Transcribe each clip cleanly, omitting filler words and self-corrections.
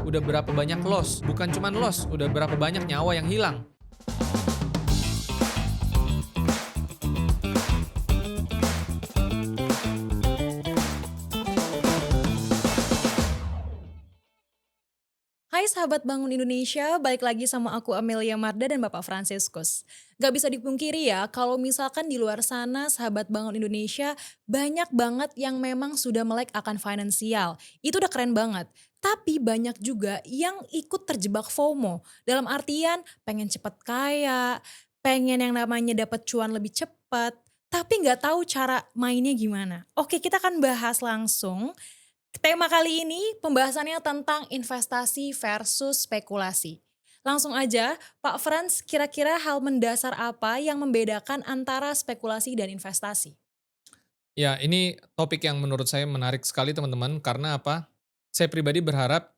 udah berapa banyak loss, bukan cuman loss, udah berapa banyak nyawa yang hilang. Hai sahabat Bangun Indonesia, balik lagi sama aku Amelia Marda dan Bapak Fransiskus. Gak bisa dipungkiri ya, kalau misalkan di luar sana sahabat Bangun Indonesia banyak banget yang memang sudah melek akan finansial. Itu udah keren banget. Tapi banyak juga yang ikut terjebak FOMO. Dalam artian pengen cepet kaya, pengen yang namanya dapat cuan lebih cepat, tapi nggak tahu cara mainnya gimana. Oke, kita akan bahas langsung. Tema kali ini pembahasannya tentang investasi versus spekulasi. Langsung aja, Pak Frans, kira-kira hal mendasar apa yang membedakan antara spekulasi dan investasi? Ya, ini topik yang menurut saya menarik sekali teman-teman, karena apa? Saya pribadi berharap,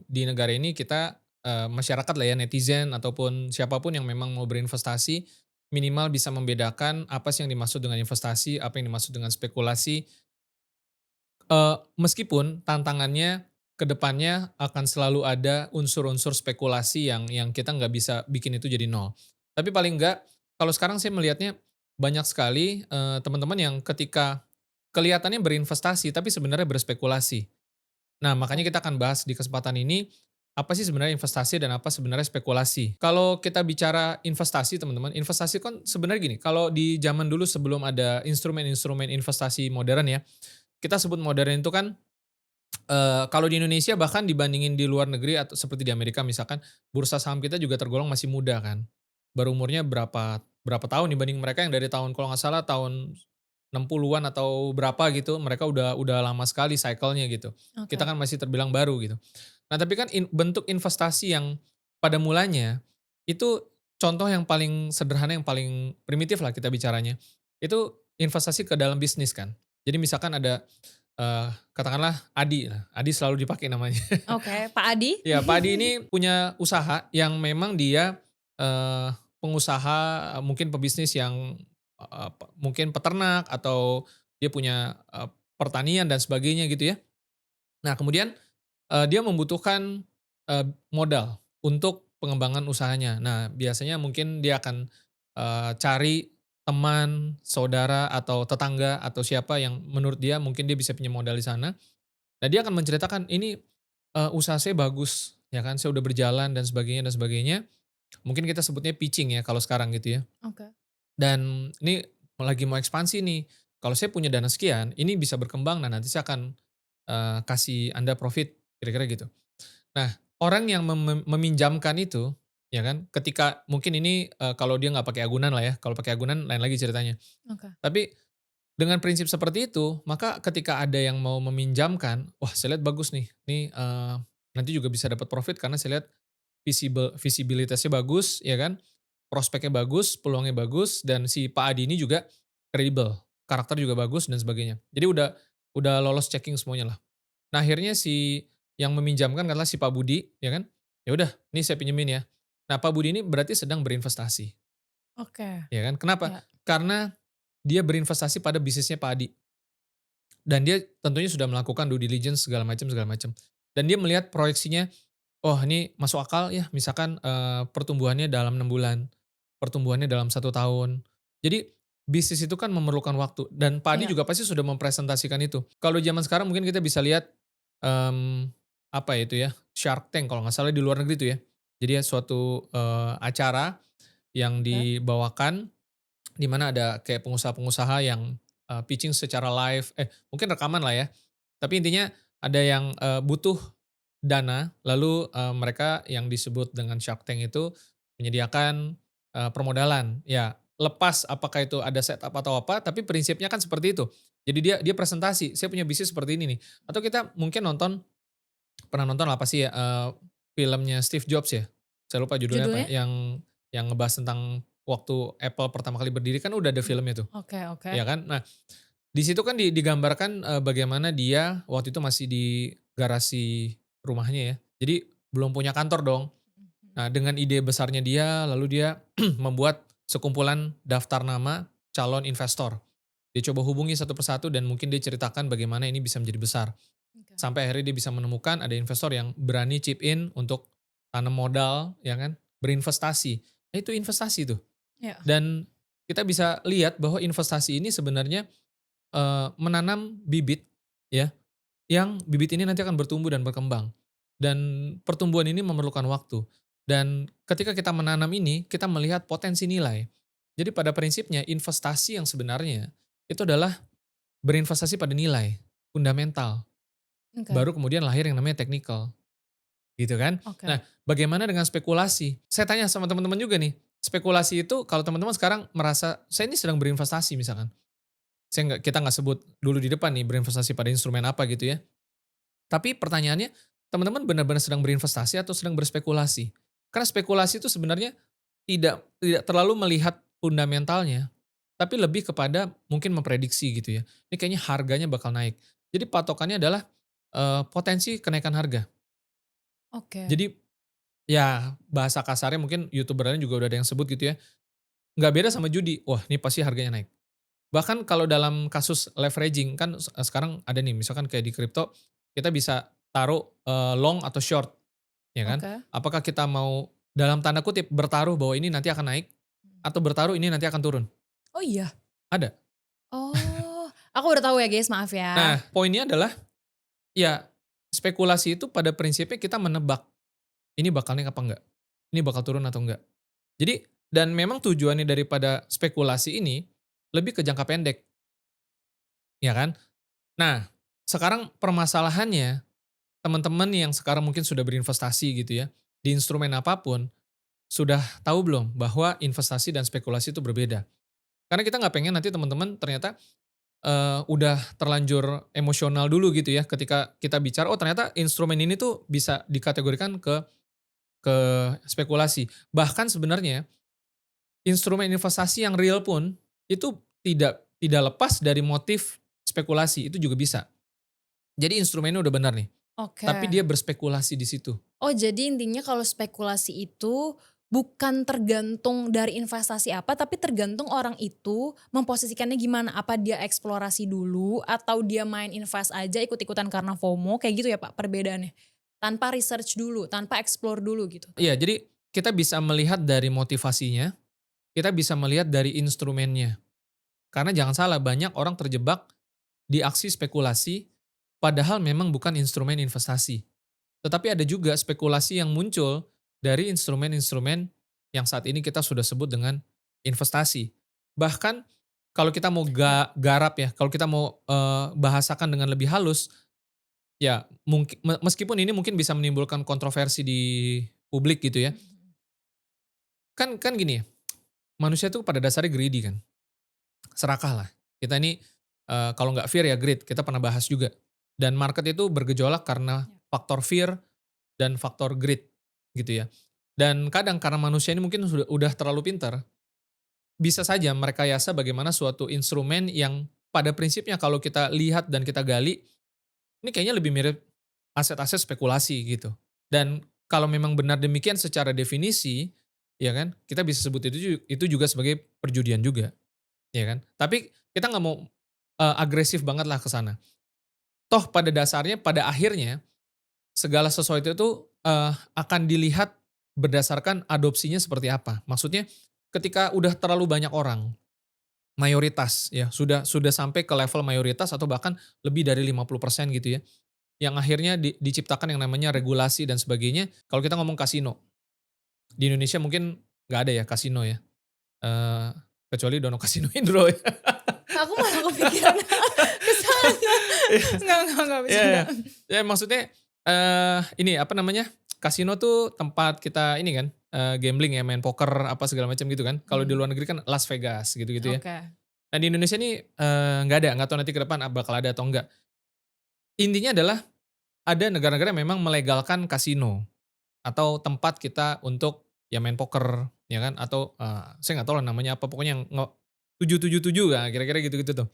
di negara ini kita, masyarakat lah ya, netizen ataupun siapapun yang memang mau berinvestasi, minimal bisa membedakan apa sih yang dimaksud dengan investasi, apa yang dimaksud dengan spekulasi. Meskipun tantangannya ke depannya akan selalu ada unsur-unsur spekulasi yang kita nggak bisa bikin itu jadi nol. Tapi paling nggak, kalau sekarang saya melihatnya banyak sekali, teman-teman yang ketika kelihatannya berinvestasi, tapi sebenarnya berspekulasi. Nah, makanya Oke. kita akan bahas di kesempatan ini, apa sih sebenarnya investasi dan apa sebenarnya spekulasi. Kalau kita bicara investasi teman-teman, investasi kan sebenarnya gini, kalau di zaman dulu sebelum ada instrumen-instrumen investasi modern ya, kita sebut modern itu kan, kalau di Indonesia bahkan dibandingin di luar negeri atau seperti di Amerika misalkan, bursa saham kita juga tergolong masih muda kan. Baru umurnya berapa berapa tahun dibanding mereka yang dari tahun kalau nggak salah tahun 60-an atau berapa gitu, mereka udah lama sekali cycle-nya gitu. Kita Oke. kan masih terbilang baru gitu. Nah tapi kan bentuk investasi yang pada mulanya, itu contoh yang paling sederhana, yang paling primitif lah kita bicaranya, itu investasi ke dalam bisnis kan. Jadi misalkan ada, katakanlah Adi, nah Adi selalu dipakai namanya. Oke, Pak Adi? Ya, Pak Adi ini punya usaha yang memang dia, pengusaha, mungkin pebisnis yang, mungkin peternak atau dia punya, pertanian dan sebagainya gitu ya. Nah kemudian, dia membutuhkan, modal untuk pengembangan usahanya. Nah biasanya mungkin dia akan, cari teman, saudara, atau tetangga, atau siapa yang menurut dia mungkin dia bisa pinjam modal di sana. Nah dia akan menceritakan, "Ini, usaha saya bagus, ya kan, saya udah berjalan dan sebagainya dan sebagainya." Mungkin kita sebutnya pitching ya kalau sekarang gitu ya. Oke. Dan ini lagi mau ekspansi nih, kalau saya punya dana sekian, ini bisa berkembang dan nanti saya akan, kasih Anda profit, kira-kira gitu. Nah, orang yang meminjamkan itu, ya kan, ketika mungkin ini, kalau dia nggak pakai agunan lah ya, kalau pakai agunan lain lagi ceritanya. Oke. Tapi dengan prinsip seperti itu, maka ketika ada yang mau meminjamkan, wah saya lihat bagus nih, nih, nanti juga bisa dapat profit karena saya lihat visibilitasnya bagus, ya kan, prospeknya bagus, peluangnya bagus, dan si Pak Adi ini juga kredibel, karakter juga bagus dan sebagainya. Jadi udah lolos checking semuanya lah. Nah akhirnya si yang meminjamkan adalah si Pak Budi, ya kan, ya udah, nih saya pinjemin ya. Nah Pak Budi ini berarti sedang berinvestasi, Oke. ya kan. Kenapa? Ya. Karena dia berinvestasi pada bisnisnya Pak Adi. Dan dia tentunya sudah melakukan due diligence segala macam segala macam. Dan dia melihat proyeksinya, oh ini masuk akal ya misalkan, pertumbuhannya dalam 6 bulan, pertumbuhannya dalam 1 tahun. Jadi bisnis itu kan memerlukan waktu dan Pak Adi Iya. juga pasti sudah mempresentasikan itu. Kalau zaman sekarang mungkin kita bisa lihat, apa ya itu ya, Shark Tank kalau nggak salah di luar negeri itu ya. Jadi ya suatu, acara yang Oke. dibawakan di mana ada kayak pengusaha-pengusaha yang, pitching secara live, mungkin rekaman lah ya. Tapi intinya ada yang, butuh dana, lalu, mereka yang disebut dengan Shark Tank itu menyediakan, permodalan. Ya, lepas apakah itu ada setup atau apa, tapi prinsipnya kan seperti itu. Jadi dia dia presentasi, "Saya punya bisnis seperti ini nih." Atau kita mungkin pernah nonton apa sih ya, filmnya Steve Jobs ya? Saya lupa judulnya apa Judulnya? ya, yang ngebahas tentang waktu Apple pertama kali berdiri kan udah ada filmnya tuh, Oke, oke. ya kan? Nah, di situ kan digambarkan, bagaimana dia waktu itu masih di garasi rumahnya ya. Jadi belum punya kantor dong. Mhm. Nah, dengan ide besarnya dia, lalu dia membuat sekumpulan daftar nama calon investor. Dia coba hubungi satu persatu dan mungkin dia ceritakan bagaimana ini bisa menjadi besar. Oke. Sampai akhirnya dia bisa menemukan ada investor yang berani chip in untuk tanam modal, ya kan, berinvestasi. Nah itu investasi tuh. Iya. Dan kita bisa lihat bahwa investasi ini sebenarnya, menanam bibit ya, yang bibit ini nanti akan bertumbuh dan berkembang. Dan pertumbuhan ini memerlukan waktu. Dan ketika kita menanam ini, kita melihat potensi nilai. Jadi pada prinsipnya investasi yang sebenarnya itu adalah berinvestasi pada nilai, fundamental. Oke. Baru kemudian lahir yang namanya technical, gitu kan. Oke. Nah, bagaimana dengan spekulasi? Saya tanya sama teman-teman juga nih, spekulasi itu kalau teman-teman sekarang merasa, saya ini sedang berinvestasi misalkan. Kita nggak sebut dulu di depan nih berinvestasi pada instrumen apa gitu ya. Tapi pertanyaannya, teman-teman benar-benar sedang berinvestasi atau sedang berspekulasi? Karena spekulasi itu sebenarnya tidak terlalu melihat fundamentalnya, tapi lebih kepada mungkin memprediksi gitu ya. Ini kayaknya harganya bakal naik. Jadi patokannya adalah, potensi kenaikan harga. Oke. Jadi, ya bahasa kasarnya mungkin YouTuber lain juga udah ada yang sebut gitu ya, nggak beda sama judi, wah ini pasti harganya naik. Bahkan kalau dalam kasus leveraging kan sekarang ada nih misalkan kayak di kripto, kita bisa taruh, long atau short, ya kan. Oke. Apakah kita mau dalam tanda kutip bertaruh bahwa ini nanti akan naik, atau bertaruh ini nanti akan turun? Oh iya? Ada. Oh, aku baru tahu ya guys, maaf ya. Nah poinnya adalah, ya spekulasi itu pada prinsipnya kita menebak, ini bakal naik apa enggak? Ini bakal turun atau enggak? Jadi dan memang tujuannya daripada spekulasi ini, lebih ke jangka pendek, ya kan. Nah, sekarang permasalahannya, teman-teman yang sekarang mungkin sudah berinvestasi gitu ya, di instrumen apapun, sudah tahu belum bahwa investasi dan spekulasi itu berbeda? Karena kita nggak pengen nanti teman-teman ternyata, udah terlanjur emosional dulu gitu ya ketika kita bicara, oh ternyata instrumen ini tuh bisa dikategorikan ke spekulasi. Bahkan sebenarnya instrumen investasi yang real pun, itu tidak lepas dari motif spekulasi, itu juga bisa. Jadi instrumennya udah benar nih, tapi Oke. dia berspekulasi di situ. Oh, jadi intinya kalau spekulasi itu bukan tergantung dari investasi apa, tapi tergantung orang itu memposisikannya gimana. Apa dia eksplorasi dulu atau dia main invest aja ikut-ikutan karena FOMO, kayak gitu ya Pak perbedaannya? Tanpa research dulu, tanpa explore dulu gitu? Iya, jadi kita bisa melihat dari motivasinya, kita bisa melihat dari instrumennya. Karena jangan salah, banyak orang terjebak di aksi spekulasi, padahal memang bukan instrumen investasi. Tetapi ada juga spekulasi yang muncul dari instrumen-instrumen yang saat ini kita sudah sebut dengan investasi. Bahkan kalau kita mau Ya. garap ya, kalau kita mau, bahasakan dengan lebih halus, ya mungkin meskipun ini mungkin bisa menimbulkan kontroversi di publik gitu ya. Mhm. Kan gini ya, manusia tuh pada dasarnya greedy kan, serakah lah. Kita ini, kalau nggak fear ya greed, kita pernah bahas juga. Dan market itu bergejolak karena Ya. faktor fear dan faktor greed gitu ya. Dan kadang karena manusia ini mungkin udah terlalu pintar, bisa saja merekayasa bagaimana suatu instrumen yang pada prinsipnya kalau kita lihat dan kita gali, ini kayaknya lebih mirip aset-aset spekulasi gitu. Dan kalau memang benar demikian secara definisi, ya kan, kita bisa sebut itu juga sebagai perjudian juga, ya kan. Tapi kita nggak mau, agresif banget lah ke sana. Toh pada dasarnya, pada akhirnya segala sesuatu itu, akan dilihat berdasarkan adopsinya seperti apa. Maksudnya ketika udah terlalu banyak orang, mayoritas ya, sudah sampai ke level mayoritas atau bahkan lebih dari 50% gitu ya, yang akhirnya diciptakan yang namanya regulasi dan sebagainya. Kalau kita ngomong kasino, di Indonesia mungkin nggak ada ya kasino ya, eee, kecuali Dono Kasino Indro ya. Aku malah kepikiran ke sana. Enggak, Iya bercanda. iya. Ya maksudnya, ini apa namanya, kasino tuh tempat kita ini kan, gambling ya, main poker apa segala macam gitu kan. Kalau di Mhm. luar negeri kan Las Vegas gitu-gitu ya. Oke. Nah di Indonesia nih, nggak tahu nanti ke depan bakal ada atau enggak. Intinya adalah ada negara-negara yang memang melegalkan kasino, atau tempat kita untuk ya main poker, ya kan, atau, saya nggak tahu lah namanya apa, pokoknya yang 777 lah, kira-kira gitu-gitu tuh,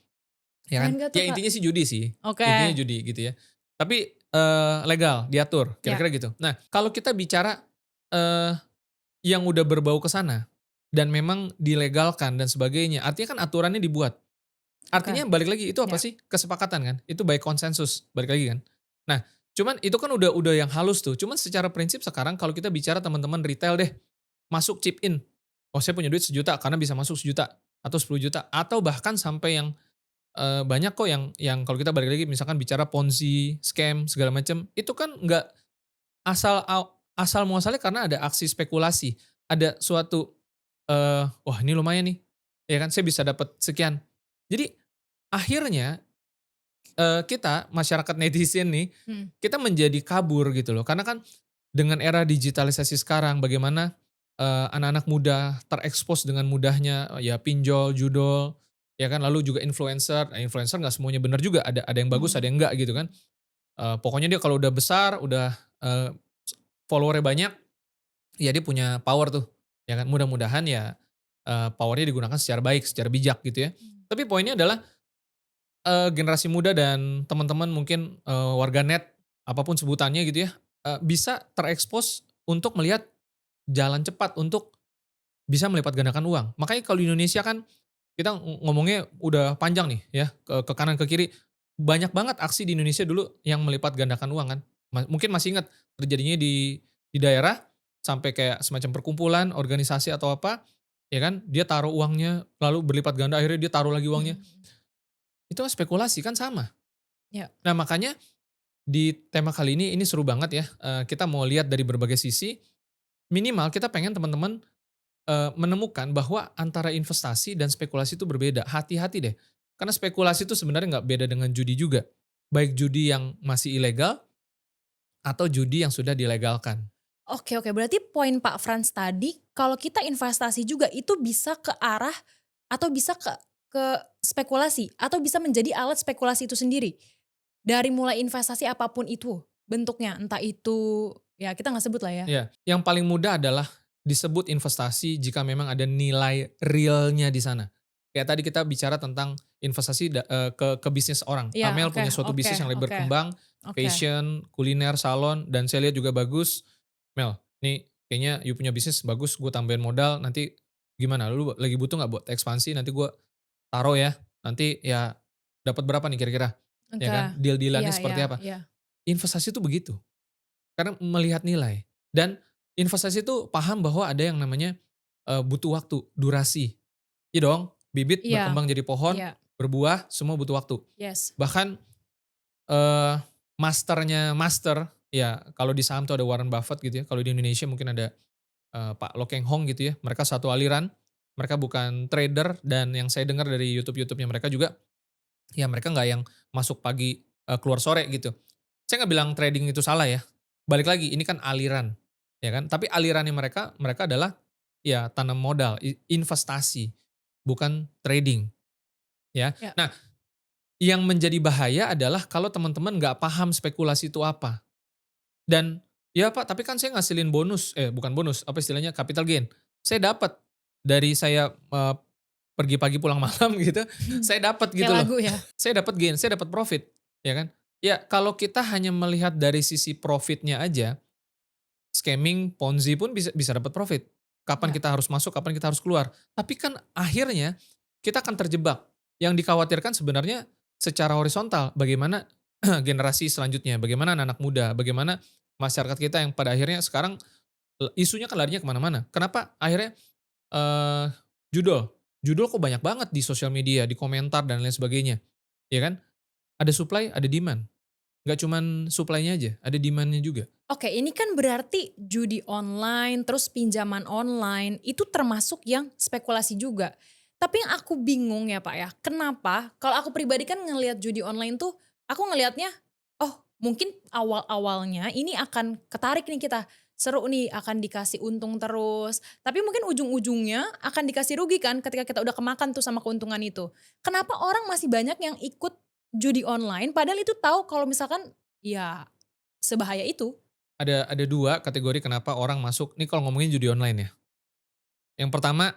ya kan. Keren gak tuh Ya Kak? intinya sih judi sih, Oke. intinya judi gitu ya. Tapi, legal, diatur, Ya. kira-kira gitu. Nah, kalau kita bicara, eee, yang udah berbau ke sana, dan memang dilegalkan dan sebagainya, artinya kan aturannya dibuat. Oke. Artinya balik lagi, itu apa Ya. sih? Kesepakatan kan? Itu by konsensus, balik lagi kan? Nah, cuman itu kan udah yang halus tuh. Cuman secara prinsip sekarang kalau kita bicara teman-teman retail deh, masuk chip in. Oh saya punya duit 1 juta karena bisa masuk 1 juta atau 10 juta atau bahkan sampai yang banyak kok yang kalau kita balik lagi misalkan bicara ponzi, scam segala macam, itu kan nggak asal muasalnya karena ada aksi spekulasi. Ada suatu, "Wah ini lumayan nih," ya kan, "saya bisa dapat sekian." Jadi akhirnya, kita masyarakat netizen nih, Hmm. kita menjadi kabur gitu loh. Karena kan dengan era digitalisasi sekarang bagaimana, anak-anak muda terekspos dengan mudahnya, ya pinjol, judol, ya kan, lalu juga influencer. Nah influencer nggak semuanya benar juga, ada yang bagus, ada Mhm. yang enggak gitu kan. Pokoknya dia kalau udah besar, udah, follower banyak, ya dia punya power tuh, ya kan. Mudah-mudahan ya, power-nya digunakan secara baik, secara bijak gitu ya. Mmm. Tapi poinnya adalah, generasi muda dan teman-teman mungkin, warganet, apapun sebutannya gitu ya, bisa terekspos untuk melihat jalan cepat untuk bisa melipat gandakan uang. Makanya kalau di Indonesia kan kita ngomongnya udah panjang nih ya, ke kanan ke kiri. Banyak banget aksi di Indonesia dulu yang melipat gandakan uang kan. Mungkin masih ingat terjadinya di daerah, sampai kayak semacam perkumpulan, organisasi atau apa, ya kan, dia taruh uangnya, lalu berlipat ganda, akhirnya dia taruh lagi Mhm uangnya. mhm. Itu kan spekulasi, kan sama. Ya. Nah makanya di tema kali ini seru banget ya, kita mau lihat dari berbagai sisi, minimal kita pengen teman-teman menemukan bahwa antara investasi dan spekulasi itu berbeda. Hati-hati deh, karena spekulasi itu sebenarnya nggak beda dengan judi juga. Baik judi yang masih ilegal atau judi yang sudah dilegalkan. Oke oke, berarti poin Pak Frans tadi, kalau kita investasi juga itu bisa ke arah atau bisa ke spekulasi atau bisa menjadi alat spekulasi itu sendiri? Dari mulai investasi apapun itu bentuknya, entah itu ya kita nggak sebut lah ya. Ya, yang paling mudah adalah disebut investasi jika memang ada nilai realnya di sana. Kayak tadi kita bicara tentang investasi ke bisnis orang. Iya, Amel oke punya suatu oke bisnis yang lagi oke berkembang, oke. fashion, kuliner, salon, dan saya lihat juga bagus. Mel, nih kayaknya you punya bisnis bagus, gue tambahin modal, nanti gimana? Lu lagi butuh nggak buat ekspansi? Nanti gue taruh ya. Nanti ya dapat berapa nih kira-kira? Ya Oke. kan? Deal-dealannya Iya iya seperti apa? iya. Investasi itu begitu. Karena melihat nilai. Dan investasi itu paham bahwa ada yang namanya, butuh waktu, durasi. Iya dong, bibit Iya berkembang jadi pohon, iya. berbuah, semua butuh waktu. Yes. Bahkan, eee, masternya master, ya kalau di saham tuh ada Warren Buffett gitu ya, kalau di Indonesia mungkin ada, Pak Lo Keng Hong gitu ya, mereka satu aliran, mereka bukan trader dan yang saya dengar dari YouTube-nya mereka juga, ya mereka nggak yang masuk pagi, keluar sore gitu. Saya nggak bilang trading itu salah ya, balik lagi ini kan aliran, ya kan. Tapi alirannya mereka, mereka adalah ya tanam modal, investasi, bukan trading, ya. Ya. Nah, yang menjadi bahaya adalah kalau teman-teman nggak paham spekulasi itu apa. Dan, "Ya Pak, tapi kan saya ngasilin bonus," bukan bonus, apa istilahnya, capital gain. Saya dapat dari saya, pergi pagi pulang malam gitu, saya dapat Kayak gitu loh. lagu ya? Saya dapat gain, saya dapat profit, ya kan. Ya kalau kita hanya melihat dari sisi profitnya aja, scamming, ponzi pun bisa bisa dapat profit. Kapan Ya. kita harus masuk, kapan kita harus keluar. Tapi kan akhirnya kita akan terjebak. Yang dikhawatirkan sebenarnya secara horizontal, bagaimana generasi selanjutnya, bagaimana anak-anak muda, bagaimana masyarakat kita yang pada akhirnya sekarang, isunya kan larinya kemana mana. Kenapa akhirnya, eee, judul judul kok banyak banget di sosial media, di komentar dan lain sebagainya, ya kan? Ada supply, ada demand. Nggak cuman supply-nya aja, ada demand-nya juga. Oke, ini kan berarti judi online, terus pinjaman online, itu termasuk yang spekulasi juga. Tapi yang aku bingung ya Pak ya, kenapa kalau aku pribadi kan ngelihat judi online tuh, aku ngelihatnya, oh mungkin awal-awalnya ini akan ketarik nih kita, seru nih akan dikasih untung terus, tapi mungkin ujung-ujungnya akan dikasih rugi kan ketika kita udah kemakan tuh sama keuntungan itu. Kenapa orang masih banyak yang ikut judi online padahal itu tahu kalau misalkan ya sebahaya itu? Ada 2 kategori kenapa orang masuk, nih kalau ngomongin judi online ya. Yang pertama,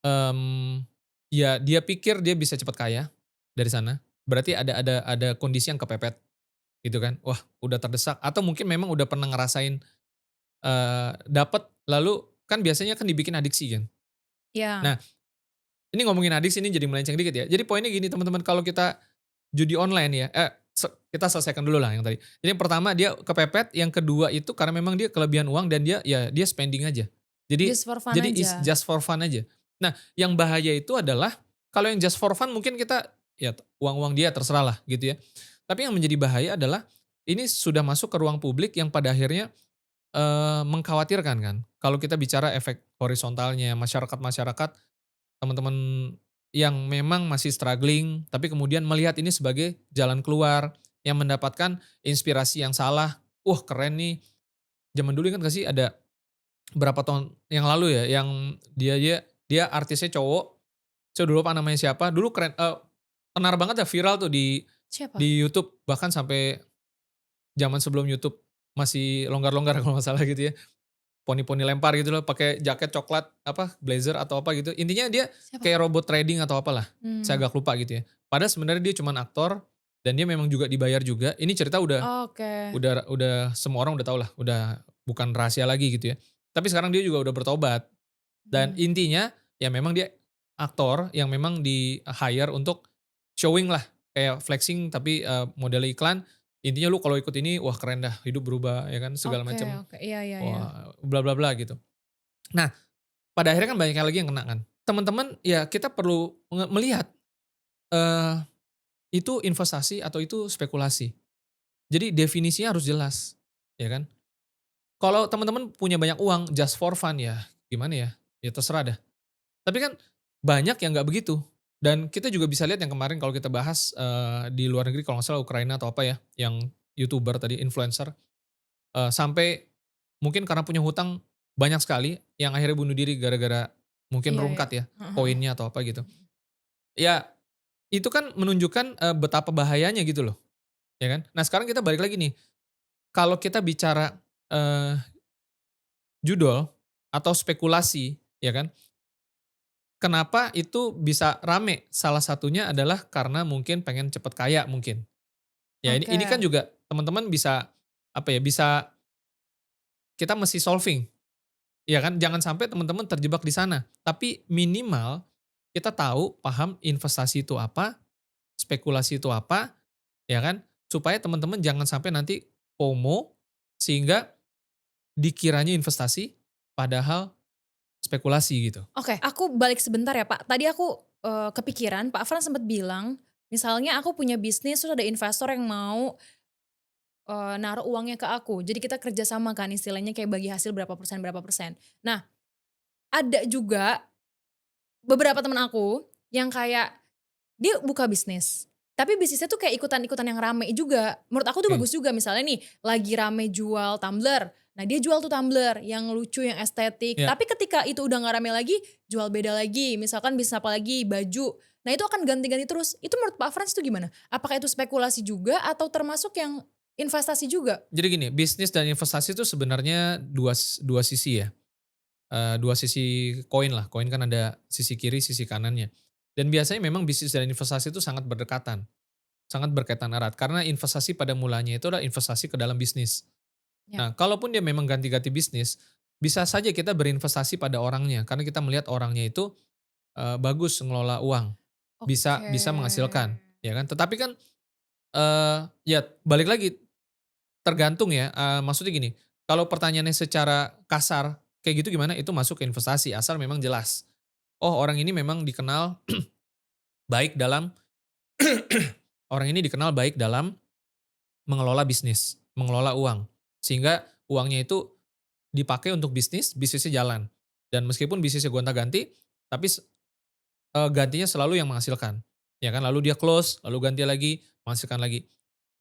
mmm, ya dia pikir dia bisa cepat kaya dari sana, berarti ada kondisi yang kepepet gitu kan. Wah udah terdesak atau mungkin memang udah pernah ngerasain, dapet lalu kan biasanya kan dibikin adiksi kan. Ya, Nah ini ngomongin adiksi ini jadi melenceng dikit ya. Jadi poinnya gini teman-teman, kalau kita judi online ya, kita selesaikan dulu lah yang tadi. Jadi yang pertama dia kepepet, yang kedua itu karena memang dia kelebihan uang dan dia spending aja. Jadi Just for fun jadi is aja. just for fun aja. Nah, yang bahaya itu adalah kalau yang just for fun mungkin kita ya uang-uang dia terserah lah gitu ya. Tapi yang menjadi bahaya adalah ini sudah masuk ke ruang publik yang pada akhirnya mengkhawatirkan kan. Kalau kita bicara efek horizontalnya, masyarakat-masyarakat, teman-teman yang memang masih struggling, tapi kemudian melihat ini sebagai jalan keluar, yang mendapatkan inspirasi yang salah. Wah keren nih, zaman dulu kan nggak sih ada berapa tahun yang lalu ya, yang dia artisnya cowok, saya dulu lupa namanya siapa, dulu keren, tenar banget ya viral tuh Siapa? di YouTube, bahkan sampai zaman sebelum YouTube masih longgar-longgar kalau nggak salah gitu ya. Poni-poni lempar gitu loh, pakai jaket coklat, apa, blazer atau apa gitu. Intinya dia Siapa? kayak robot trading atau apalah, saya Mmm, agak lupa gitu ya. Padahal sebenarnya dia cuman aktor dan dia memang juga dibayar juga. Ini cerita udah oke. udah semua orang udah tahu lah, udah bukan rahasia lagi gitu ya. Tapi sekarang dia juga udah bertobat dan Mmm, intinya ya memang dia aktor yang memang di-hire untuk showing lah, kayak flexing tapi, model iklan. Intinya lu kalau ikut ini, wah keren dah, hidup berubah ya kan, segala oke macam. oke. Iya iya iya. Wah, bla bla bla gitu. Nah, pada akhirnya kan banyak lagi yang kena kan. Teman-teman ya kita perlu melihat, eee, itu investasi atau itu spekulasi. Jadi definisinya harus jelas, ya kan. Kalau teman-teman punya banyak uang just for fun ya gimana ya, ya terserah dah. Tapi kan banyak yang nggak begitu. Dan kita juga bisa lihat yang kemarin kalau kita bahas, di luar negeri kalau nggak salah Ukraina atau apa ya, yang YouTuber tadi, influencer, sampai mungkin karena punya hutang banyak sekali yang akhirnya bunuh diri gara-gara mungkin Iya iya. rungkat ya, Heeh heeh. koinnya atau apa gitu. Ya itu kan menunjukkan, betapa bahayanya gitu loh, ya kan. Nah sekarang kita balik lagi nih, kalau kita bicara, eee, judul atau spekulasi, ya kan, kenapa itu bisa rame? Salah satunya adalah karena mungkin pengen cepet kaya mungkin. Ya ini kan Oke. juga teman-teman bisa, apa ya, bisa kita mesti solving. Iya kan, jangan sampai teman-teman terjebak di sana. Tapi minimal kita tahu, paham investasi itu apa, spekulasi itu apa, ya kan? Supaya teman-teman jangan sampai nanti FOMO sehingga dikiranya investasi padahal spekulasi gitu. Oke, aku balik sebentar ya, Pak. Tadi aku, kepikiran Pak Frans sempat bilang, misalnya aku punya bisnis terus ada investor yang mau, naruh uangnya ke aku. Jadi kita kerja sama kan istilahnya kayak bagi hasil berapa persen berapa persen. Nah, ada juga beberapa temen aku yang kayak dia buka bisnis, tapi bisnisnya tuh kayak ikutan-ikutan yang rame juga. Menurut aku tuh Oke, bagus juga, misalnya nih, lagi rame jual tumbler, nah dia jual tuh tumbler yang lucu, yang estetik, ya. tapi ketika itu udah nggak rame lagi, jual beda lagi, misalkan bisnis apa lagi, baju. Nah itu akan ganti-ganti terus. Itu menurut Pak Frans itu gimana? Apakah itu spekulasi juga atau termasuk yang investasi juga? Jadi gini, bisnis dan investasi itu sebenarnya dua sisi ya, dua sisi koin lah. Koin kan ada sisi kiri, sisi kanannya. Dan biasanya memang bisnis dan investasi itu sangat berdekatan. Sangat berkaitan erat, karena investasi pada mulanya itu adalah investasi ke dalam bisnis. Ya, Nah, kalaupun dia memang ganti-ganti bisnis, bisa saja kita berinvestasi pada orangnya, karena kita melihat orangnya itu, bagus ngelola uang, bisa oke. bisa menghasilkan, ya kan. Tetapi kan, ya balik lagi, tergantung ya, maksudnya gini, kalau pertanyaannya secara kasar, kayak gitu gimana, itu masuk ke investasi, asal memang jelas. Oh orang ini memang dikenal baik dalam orang ini dikenal baik dalam mengelola bisnis, mengelola uang. Sehingga uangnya itu dipakai untuk bisnis, bisnisnya jalan. Dan meskipun bisnisnya gonta-ganti, tapi gantinya selalu yang menghasilkan. Ya kan, lalu dia close, lalu ganti lagi, menghasilkan lagi.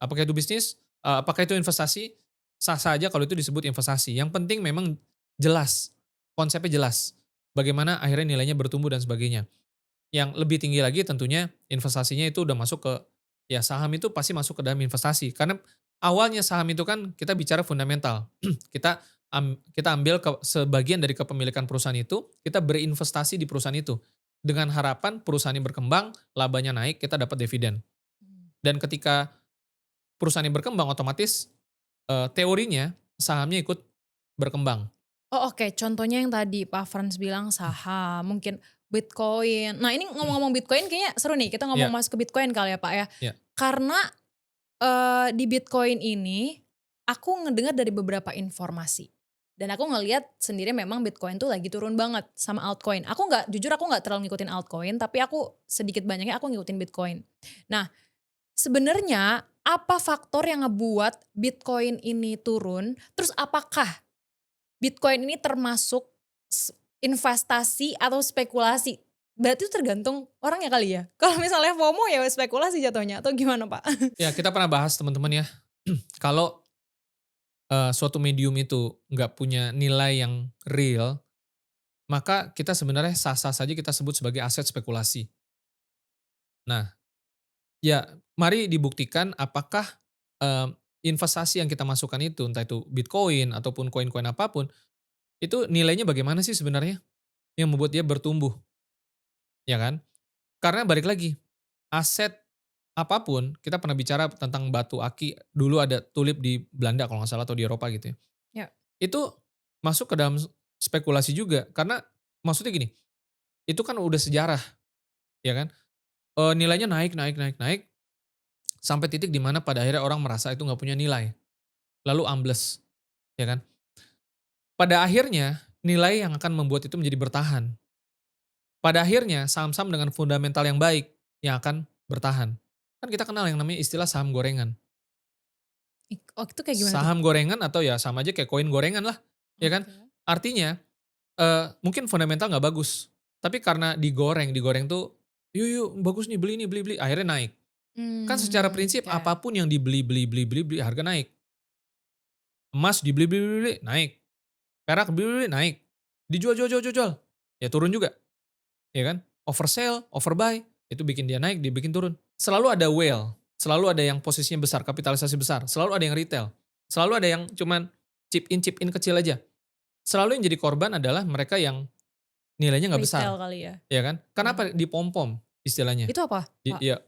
Apakah itu bisnis? Apakah itu investasi? Sah-sah aja kalau itu disebut investasi. Yang penting memang jelas, konsepnya jelas. Bagaimana akhirnya nilainya bertumbuh dan sebagainya. Yang lebih tinggi lagi tentunya investasinya itu udah masuk ke, ya saham itu pasti masuk ke dalam investasi. Karena awalnya saham itu kan kita bicara fundamental. Kita ambil sebagian dari kepemilikan perusahaan itu, kita berinvestasi di perusahaan itu. Dengan harapan perusahaannya berkembang, labanya naik, kita dapat dividen. Mmm. Dan ketika perusahaannya berkembang otomatis, teorinya sahamnya ikut berkembang. Oh oke, contohnya yang tadi Pak Frans bilang saham, mungkin Bitcoin. Nah ini ngomong-ngomong Bitcoin kayaknya seru nih, kita ngomong Iya masuk ke Bitcoin kali ya Pak ya. iya Karena, Di Bitcoin ini, aku ngedengar dari beberapa informasi. Dan aku ngelihat sendiri memang Bitcoin tuh lagi turun banget sama altcoin. Jujur aku nggak terlalu ngikutin altcoin, tapi aku sedikit banyaknya aku ngikutin Bitcoin. Nah, sebenarnya apa faktor yang ngebuat Bitcoin ini turun? Terus apakah Bitcoin ini termasuk investasi atau spekulasi? Berarti itu tergantung orangnya kali ya? Kalau misalnya FOMO ya spekulasi jatuhnya atau gimana, Pak? Ya kita pernah bahas teman-teman ya, kalau, suatu medium itu nggak punya nilai yang real, maka kita sebenarnya sah-sah saja kita sebut sebagai aset spekulasi. Nah, ya mari dibuktikan apakah, investasi yang kita masukkan itu, entah itu Bitcoin ataupun koin-koin apapun, itu nilainya bagaimana sih sebenarnya yang membuat dia bertumbuh, ya kan? Karena balik lagi, aset apapun, kita pernah bicara tentang batu aki, dulu ada tulip di Belanda kalau nggak salah atau di Eropa gitu ya. Ya. Itu masuk ke dalam spekulasi juga, karena maksudnya gini, itu kan udah sejarah, ya kan? Nilainya naik naik naik naik, sampai titik di mana pada akhirnya orang merasa itu nggak punya nilai, lalu ambles, ya kan? Pada akhirnya, nilai yang akan membuat itu menjadi bertahan. Pada akhirnya, saham-saham dengan fundamental yang baik yang akan bertahan. Kan kita kenal yang namanya istilah saham gorengan. Oh itu kayak gimana tuh? Saham gorengan atau ya sama aja kayak koin gorengan lah, ya kan? Oke. Artinya, mungkin fundamental nggak bagus, tapi karena digoreng, digoreng tuh, "Yuk yuk, bagus nih, beli nih, beli beli," akhirnya naik. Kan secara prinsip Oke. apapun yang dibeli beli beli beli beli, harga naik. Emas dibeli beli beli beli, naik. Perak beli beli beli, naik. Dijual jual jual jual jual, ya turun juga, ya kan? Oversell, overbuy, itu bikin dia naik, dia bikin turun. Selalu ada whale, selalu ada yang posisinya besar, kapitalisasi besar, selalu ada yang retail, selalu ada yang cuman chip in kecil aja. Selalu yang jadi korban adalah mereka yang nilainya nggak Retail besar, kali ya? ya kan? Oh. Kenapa dipom-pom istilahnya? Itu apa, Di Pak? ya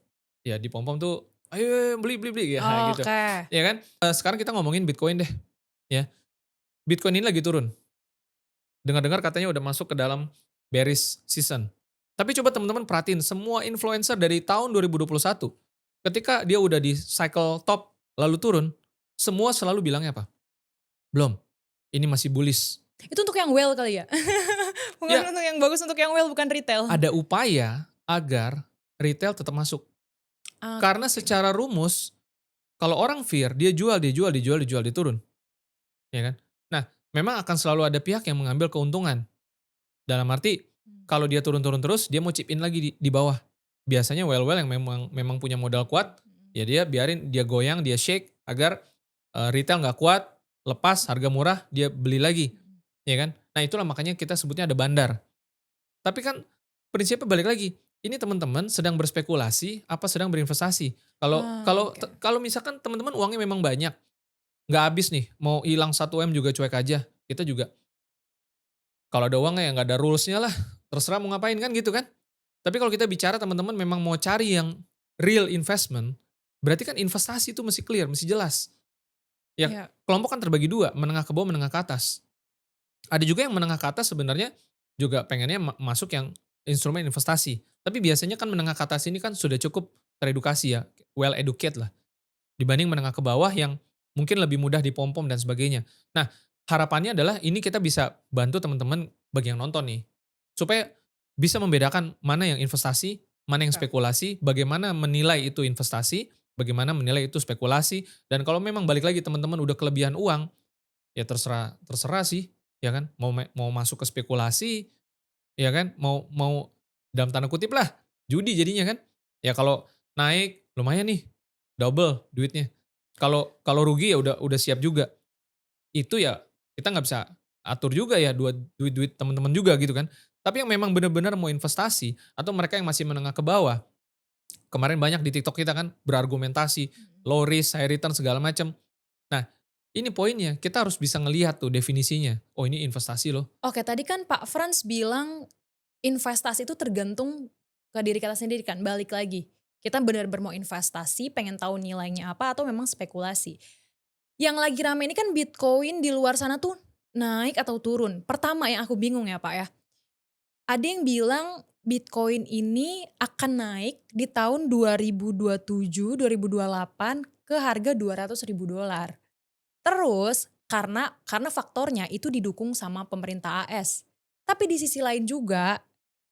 ya dipom-pom tuh, "Ayo beli beli beli," ya gitu, Oke. ya kan? Sekarang kita ngomongin Bitcoin deh, ya. Bitcoin ini lagi turun, dengar-dengar katanya udah masuk ke dalam bearish season. Tapi coba teman-teman perhatiin semua influencer dari tahun 2021, ketika dia udah di cycle top lalu turun, semua selalu bilangnya apa? "Belum, ini masih bullish." Itu untuk yang well kali ya? Bukan Ya, untuk yang bagus, untuk yang well bukan retail? ada upaya agar retail tetap masuk. Karena Oke. secara rumus, kalau orang fear, dia jual, dia jual, dijual, dijual, dia turun, ya kan? Nah, memang akan selalu ada pihak yang mengambil keuntungan. Dalam arti, Mmm. kalau dia turun-turun terus, dia mau chip in lagi di bawah. Biasanya well-well yang memang memang punya modal kuat, Mhm. ya dia biarin, dia goyang, dia shake agar retail nggak kuat, lepas harga murah, dia beli lagi, Mhm. ya kan? Nah itulah makanya kita sebutnya ada bandar. Tapi kan prinsipnya balik lagi, ini teman-teman sedang berspekulasi apa sedang berinvestasi? Kalau kalau Oke. kalau misalkan teman-teman uangnya memang banyak, nggak habis nih, mau hilang 1 M juga cuek aja, kita juga kalau ada uangnya ya nggak ada rules-nya lah, terserah mau ngapain kan gitu kan. Tapi kalau kita bicara teman-teman memang mau cari yang real investment, berarti kan investasi itu mesti clear, mesti jelas. Ya Iya. kelompok kan terbagi 2, menengah ke bawah, menengah ke atas. Ada juga yang menengah ke atas sebenarnya juga pengennya masuk yang instrumen investasi. Tapi biasanya kan menengah ke atas ini kan sudah cukup teredukasi ya, well educated lah. Dibanding menengah ke bawah yang mungkin lebih mudah dipom-pom dan sebagainya. Nah, harapannya adalah ini kita bisa bantu teman-teman bagi yang nonton nih. Supaya bisa membedakan mana yang investasi, mana yang Oke. spekulasi, bagaimana menilai itu investasi, bagaimana menilai itu spekulasi, dan kalau memang balik lagi teman-teman udah kelebihan uang, ya terserah terserah sih, ya kan? Mau masuk ke spekulasi, ya kan? Mau mau dalam tanda kutip lah, judi jadinya kan? Ya kalau naik lumayan nih, double duitnya. Kalau kalau rugi ya udah siap juga. Itu ya kita nggak bisa atur juga ya duit-duit teman-teman juga gitu kan. Tapi yang memang benar-benar mau investasi atau mereka yang masih menengah ke bawah, kemarin banyak di TikTok kita kan berargumentasi, Mhm. low risk, high return segala macam. Nah, ini poinnya, kita harus bisa ngelihat tuh definisinya. Oh ini investasi loh. Oke, tadi kan Pak Frans bilang investasi itu tergantung ke diri kita sendiri kan, balik lagi. Kita benar-benar mau investasi, pengen tahu nilainya apa atau memang spekulasi. Yang lagi rame ini kan Bitcoin di luar sana tuh naik atau turun. Pertama yang aku bingung ya Pak ya, ada yang bilang Bitcoin ini akan naik di tahun 2027, 2028 ke harga $200.000. Terus karena faktornya itu didukung sama pemerintah AS. Tapi di sisi lain juga,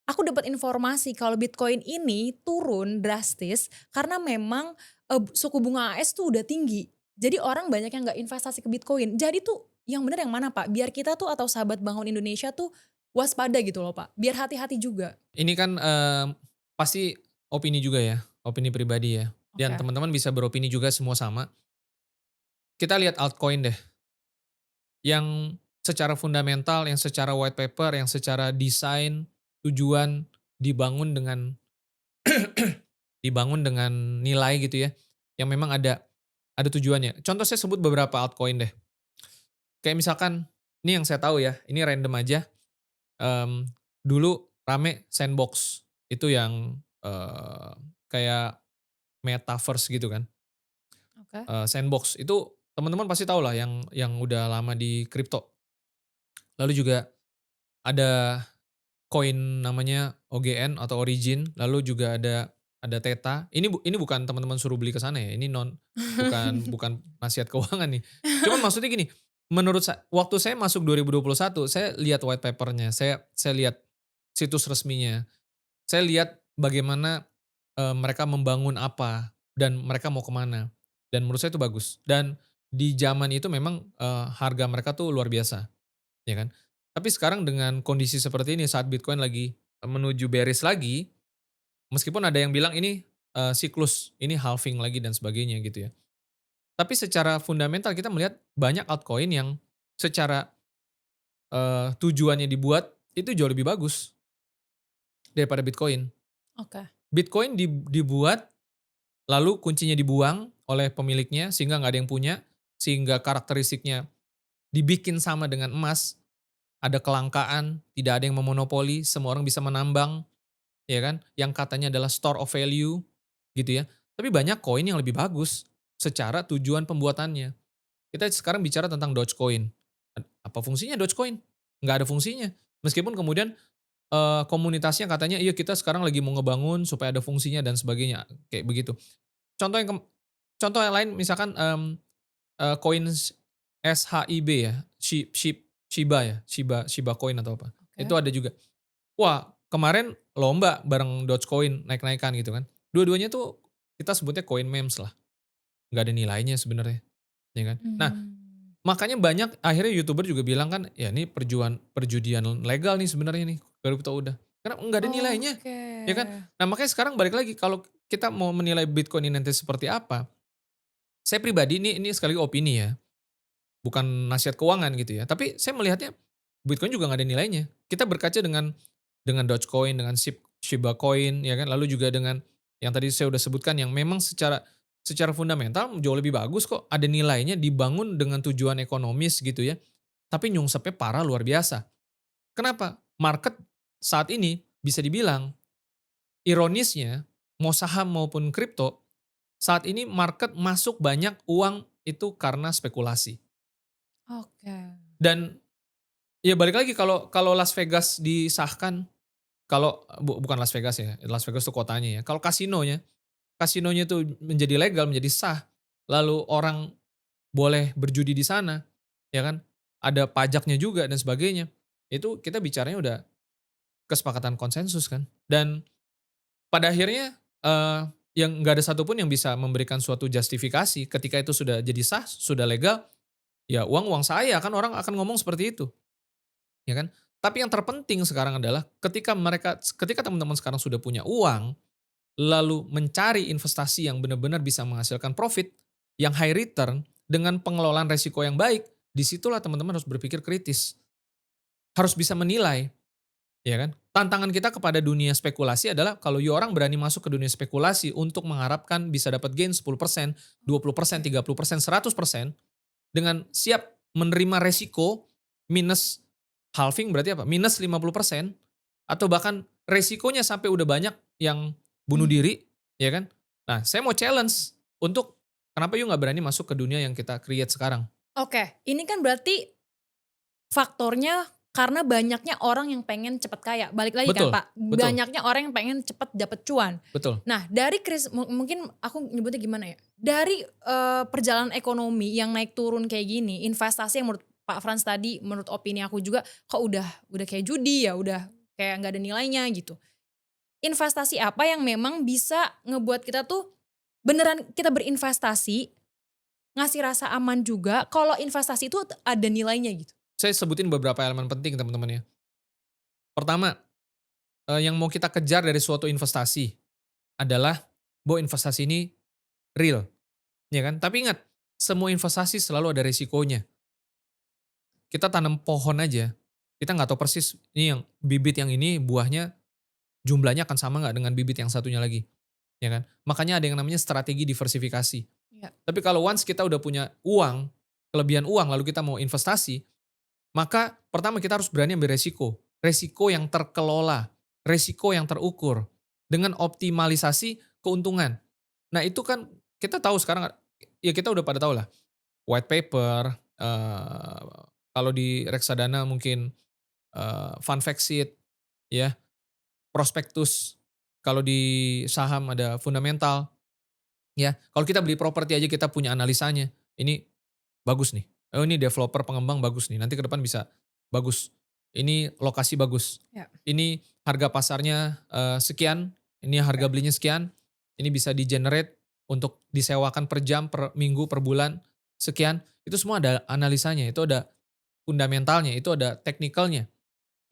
aku dapat informasi kalau Bitcoin ini turun drastis karena memang, suku bunga AS tuh udah tinggi. Jadi orang banyak yang nggak investasi ke Bitcoin. Jadi tuh yang bener yang mana, Pak? Biar kita tuh atau sahabat bangun Indonesia tuh waspada gitu loh, Pak. Biar hati-hati juga. Ini kan, pasti opini juga ya, opini pribadi ya, dan Oke. teman-teman bisa beropini juga semua sama. Kita lihat altcoin deh, yang secara fundamental, yang secara white paper, yang secara desain, tujuan dibangun dengan dibangun dengan nilai gitu ya, yang memang ada tujuannya. Contoh saya sebut beberapa altcoin deh. Kayak misalkan, ini yang saya tahu ya, ini random aja, mmm, dulu rame Sandbox, itu yang, kayak metaverse gitu kan, Oke. Sandbox itu teman-teman pasti tahu lah yang udah lama di kripto. Lalu juga ada koin namanya OGN atau Origin, lalu juga ada Theta. Ini bukan teman-teman suruh beli ke sana ya, ini bukan nasihat keuangan nih. Cuman maksudnya gini, waktu saya masuk 2021, saya lihat white paper-nya, saya lihat situs resminya, saya lihat bagaimana, mereka membangun apa, dan mereka mau kemana. Dan menurut saya itu bagus. Dan di zaman itu memang, harga mereka tuh luar biasa, ya kan. Tapi sekarang dengan kondisi seperti ini saat Bitcoin lagi, menuju bearish lagi, meskipun ada yang bilang ini, siklus, ini halving lagi dan sebagainya gitu ya. Tapi secara fundamental kita melihat banyak altcoin yang secara, tujuannya dibuat, itu jauh lebih bagus daripada Bitcoin. Oke. Bitcoin dibuat, lalu kuncinya dibuang oleh pemiliknya sehingga nggak ada yang punya, sehingga karakteristiknya dibikin sama dengan emas, ada kelangkaan, tidak ada yang memonopoli, semua orang bisa menambang, ya kan, yang katanya adalah store of value, gitu ya. Tapi banyak koin yang lebih bagus secara tujuan pembuatannya. Kita sekarang bicara tentang Dogecoin. Apa fungsinya Dogecoin? Nggak ada fungsinya. Meskipun kemudian, komunitasnya katanya, "Iya kita sekarang lagi mau ngebangun supaya ada fungsinya dan sebagainya," kayak begitu. Contoh yang contoh yang lain misalkan, koin SHIB ya, Shiba ya, Shiba Coin atau apa, itu Oke. ada juga. Wah, kemarin lomba bareng Dogecoin naik-naikan gitu kan. Dua-duanya tuh kita sebutnya koin memes lah, nggak ada nilainya sebenarnya, ya kan. Nah, Mmm. makanya banyak akhirnya YouTuber juga bilang kan, "Ya ini perjudian legal nih sebenarnya nih, kripto udah." Karena nggak ada nilainya, Oke. ya kan. Nah, makanya sekarang balik lagi kalau kita mau menilai Bitcoin ini nanti seperti apa, saya pribadi ini sekali lagi opini ya, bukan nasihat keuangan gitu ya, tapi saya melihatnya Bitcoin juga nggak ada nilainya. Kita berkaca dengan Dogecoin, dengan Shiba Coin, ya kan, lalu juga dengan yang tadi saya udah sebutkan yang memang secara fundamental jauh lebih bagus kok, ada nilainya, dibangun dengan tujuan ekonomis gitu ya, tapi nyungsepnya parah luar biasa. Kenapa? Market saat ini bisa dibilang ironisnya, mau saham maupun kripto, saat ini market masuk banyak uang itu karena spekulasi. Oke. Dan ya balik lagi kalau kalau Las Vegas disahkan, kalau bukan Las Vegas ya, Las Vegas itu kotanya ya. Kalau kasinonya itu menjadi legal, menjadi sah, lalu orang boleh berjudi di sana, ya kan, ada pajaknya juga dan sebagainya. Itu kita bicaranya udah kesepakatan konsensus kan. Dan pada akhirnya, yang nggak ada satupun yang bisa memberikan suatu justifikasi ketika itu sudah jadi sah, sudah legal, ya uang uang saya, kan orang akan ngomong seperti itu, ya kan. Tapi yang terpenting sekarang adalah ketika teman-teman sekarang sudah punya uang, lalu mencari investasi yang benar-benar bisa menghasilkan profit, yang high return, dengan pengelolaan resiko yang baik, disitulah teman-teman harus berpikir kritis. Harus bisa menilai, ya kan. Tantangan kita kepada dunia spekulasi adalah kalau you orang berani masuk ke dunia spekulasi untuk mengharapkan bisa dapat gain 10%, 20%, Oke. 30%, 100%, dengan siap menerima resiko minus halving berarti apa? Minus 50%, atau bahkan resikonya sampai udah banyak yang bunuh Mmm. diri, ya kan. Nah, saya mau challenge untuk kenapa you nggak berani masuk ke dunia yang kita create sekarang? Oke, ini kan berarti faktornya karena banyaknya orang yang pengen cepet kaya. Balik lagi kan Betul, Pak, betul, banyaknya orang yang pengen cepet dapet cuan. betul. Nah dari mungkin aku nyebutnya gimana ya, dari, perjalanan ekonomi yang naik turun kayak gini, investasi yang menurut Pak Frans tadi, menurut opini aku juga, kok udah kayak judi ya, udah kayak nggak ada nilainya gitu. Investasi apa yang memang bisa ngebuat kita tuh beneran kita berinvestasi, ngasih rasa aman juga kalau investasi itu ada nilainya gitu? Saya sebutin beberapa elemen penting teman-teman ya. Pertama, yang mau kita kejar dari suatu investasi adalah bahwa investasi ini real, ya kan? Tapi ingat, semua investasi selalu ada resikonya. Kita tanam pohon aja, kita nggak tahu persis ini yang bibit yang ini buahnya jumlahnya akan sama nggak dengan bibit yang satunya lagi, ya kan? Makanya ada yang namanya strategi diversifikasi. Iya. Tapi kalau once kita udah punya uang, kelebihan uang lalu kita mau investasi, maka pertama kita harus berani ambil resiko. Resiko yang terkelola, resiko yang terukur dengan optimalisasi keuntungan. Nah, itu kan kita tahu sekarang ya kita udah pada tahu lah white paper, kalau di reksadana mungkin, fund fact sheet ya, prospektus, kalau di saham ada fundamental ya. Kalau kita beli properti aja kita punya analisanya, ini bagus nih, oh ini developer pengembang bagus nih, nanti ke depan bisa bagus. Ini lokasi bagus, Ya, ini harga pasarnya, sekian, ini harga ya. belinya sekian, ini bisa di-generate untuk disewakan per jam, per minggu, per bulan, sekian. Itu semua ada analisanya, itu ada fundamentalnya, itu ada teknikalnya,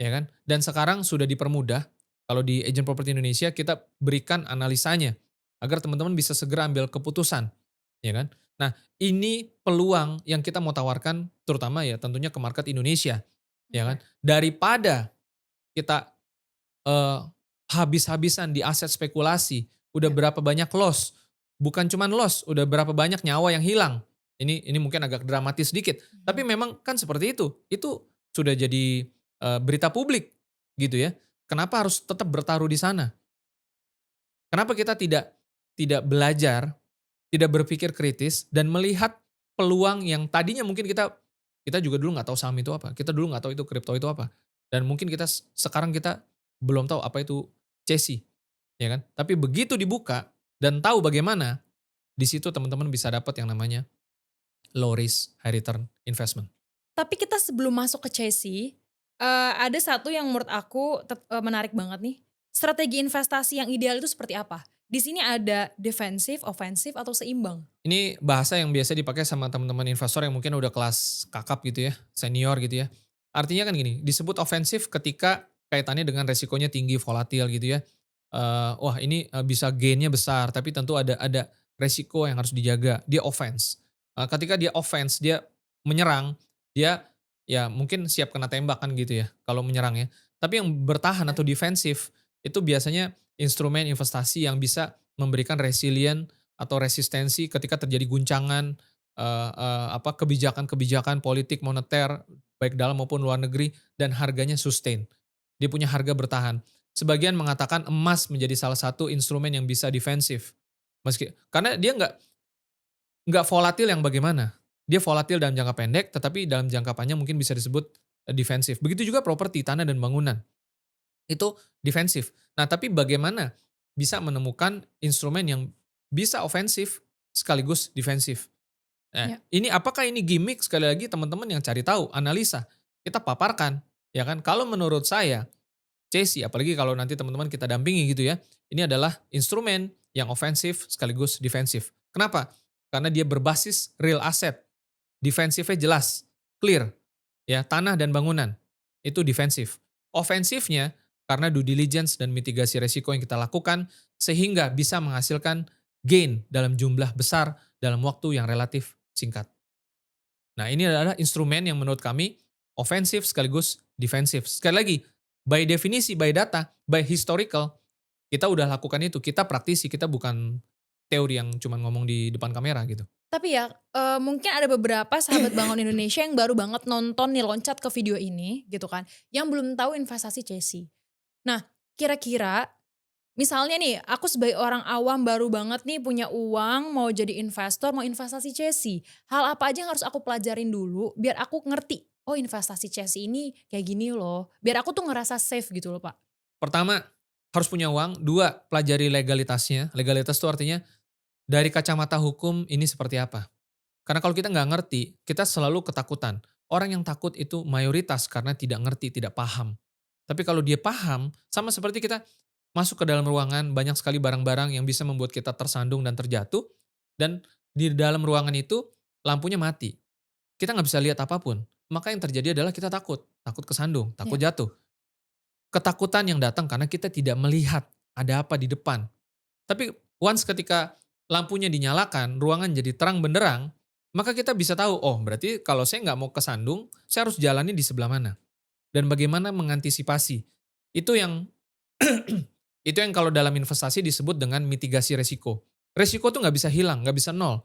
ya kan. Dan sekarang sudah dipermudah, kalau di Agent Property Indonesia kita berikan analisanya, agar teman-teman bisa segera ambil keputusan, ya kan. Nah, ini peluang yang kita mau tawarkan terutama ya tentunya ke market Indonesia, ya kan. Oke. Daripada kita, eee, habis-habisan di aset spekulasi, udah Ya. berapa banyak loss, bukan cuman loss, udah berapa banyak nyawa yang hilang. Ini mungkin agak dramatis sedikit, tapi Mhm. memang kan seperti itu. Itu sudah jadi, berita publik gitu ya. Kenapa harus tetap bertaruh di sana? Kenapa kita tidak belajar, tidak berpikir kritis dan melihat peluang yang tadinya mungkin kita juga dulu nggak tahu saham itu apa, kita dulu nggak tahu itu kripto itu apa, dan mungkin kita sekarang kita belum tahu apa itu CESI, ya kan. Tapi begitu dibuka dan tahu bagaimana, di situ teman-teman bisa dapat yang namanya low risk, high return investment. Tapi kita sebelum masuk ke Chelsea, ada satu yang menurut aku menarik banget nih. Strategi investasi yang ideal itu seperti apa? Di sini ada defensif, ofensif, atau seimbang? Ini bahasa yang biasa dipakai sama teman-teman investor yang mungkin udah kelas kakap gitu ya, senior gitu ya. Artinya kan gini, disebut ofensif ketika kaitannya dengan resikonya tinggi, volatil gitu ya. Wah ini bisa gainnya besar, tapi tentu ada resiko yang harus dijaga. Dia offense. Ketika dia offense, dia menyerang, dia ya mungkin siap kena tembak kan gitu ya, kalau menyerang ya. Tapi yang bertahan Ya. atau defensif, itu biasanya instrumen investasi yang bisa memberikan resilient atau resistensi ketika terjadi guncangan, kebijakan-kebijakan politik moneter, baik dalam maupun luar negeri, dan harganya sustain. Dia punya harga bertahan. Sebagian mengatakan emas menjadi salah satu instrumen yang bisa defensif. Karena dia nggak volatil yang bagaimana. Dia volatil dalam jangka pendek, tetapi dalam jangka panjang mungkin bisa disebut defensif. Begitu juga properti, tanah dan bangunan. Itu defensif. Nah, tapi bagaimana bisa menemukan instrumen yang bisa ofensif sekaligus defensif. Nah, Ya. ini apakah ini gimmick? Sekali lagi teman-teman yang cari tahu, analisa, kita paparkan, ya kan? Kalau menurut saya, CESI, apalagi kalau nanti teman-teman kita dampingi gitu ya, ini adalah instrumen yang ofensif sekaligus defensif. Kenapa? Karena dia berbasis real asset, defensifnya jelas, clear, ya tanah dan bangunan, itu defensif. Ofensifnya karena due diligence dan mitigasi resiko yang kita lakukan sehingga bisa menghasilkan gain dalam jumlah besar dalam waktu yang relatif singkat. Nah, ini adalah instrumen yang menurut kami ofensif sekaligus defensif. Sekali lagi, by definisi, by data, by historical, kita udah lakukan itu. Kita praktisi, kita bukan teori yang cuma ngomong di depan kamera gitu. Tapi ya, mungkin ada beberapa sahabat Bangun Indonesia yang baru banget nonton nih, loncat ke video ini gitu kan, yang belum tahu investasi Chelsea. Nah, kira-kira misalnya nih, aku sebagai orang awam baru banget nih punya uang, mau jadi investor, mau investasi Chelsea. Hal apa aja yang harus aku pelajarin dulu biar aku ngerti, oh investasi Chelsea ini kayak gini loh, biar aku tuh ngerasa safe gitu loh, Pak? Pertama, harus punya uang. 2, pelajari legalitasnya. Legalitas itu artinya dari kacamata hukum ini seperti apa. Karena kalau kita nggak ngerti, kita selalu ketakutan. Orang yang takut itu mayoritas karena tidak ngerti, tidak paham. Tapi kalau dia paham, sama seperti kita masuk ke dalam ruangan, banyak sekali barang-barang yang bisa membuat kita tersandung dan terjatuh, dan di dalam ruangan itu lampunya mati. Kita nggak bisa lihat apapun. Maka yang terjadi adalah kita takut. Takut kesandung, takut Iya. jatuh. Ketakutan yang datang karena kita tidak melihat ada apa di depan. Tapi once ketika lampunya dinyalakan, ruangan jadi terang benderang, maka kita bisa tahu, oh berarti kalau saya nggak mau kesandung, saya harus jalani di sebelah mana. Dan bagaimana mengantisipasi. Itu yang itu yang kalau dalam investasi disebut dengan mitigasi resiko. Resiko tuh nggak bisa hilang, nggak bisa nol.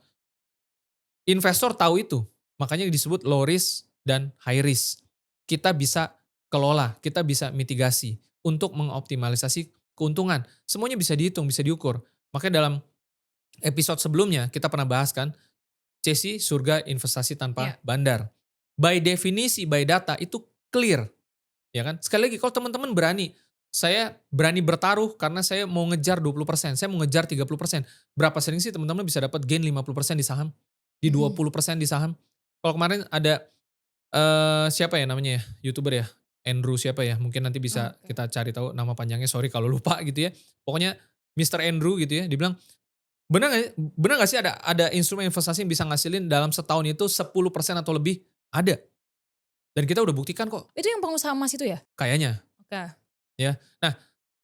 Investor tahu itu, makanya disebut low risk dan high risk. Kita bisa kelola, kita bisa mitigasi untuk mengoptimalisasi keuntungan. Semuanya bisa dihitung, bisa diukur. Makanya dalam episode sebelumnya kita pernah bahas kan, CSI surga investasi tanpa Iya. bandar. By definisi, by data itu clear, ya kan? Sekali lagi kalau teman-teman berani, saya berani bertaruh karena saya mau ngejar 20%, saya mau ngejar 30%. Berapa sering sih teman-teman bisa dapat gain 50% di saham? Di Mhm. 20% di saham? Kalau kemarin ada siapa ya namanya ya, YouTuber ya? Andrew siapa ya? Mungkin nanti bisa Oke. kita cari tahu nama panjangnya, sorry kalau lupa gitu ya. Pokoknya Mister Andrew gitu ya, dia bilang, bener nggak sih ada instrumen investasi yang bisa ngasilin dalam setahun itu 10% atau lebih? Ada, dan kita udah buktikan kok, Itu yang pengusaha emas itu ya? kayaknya, Oke. ya. Nah,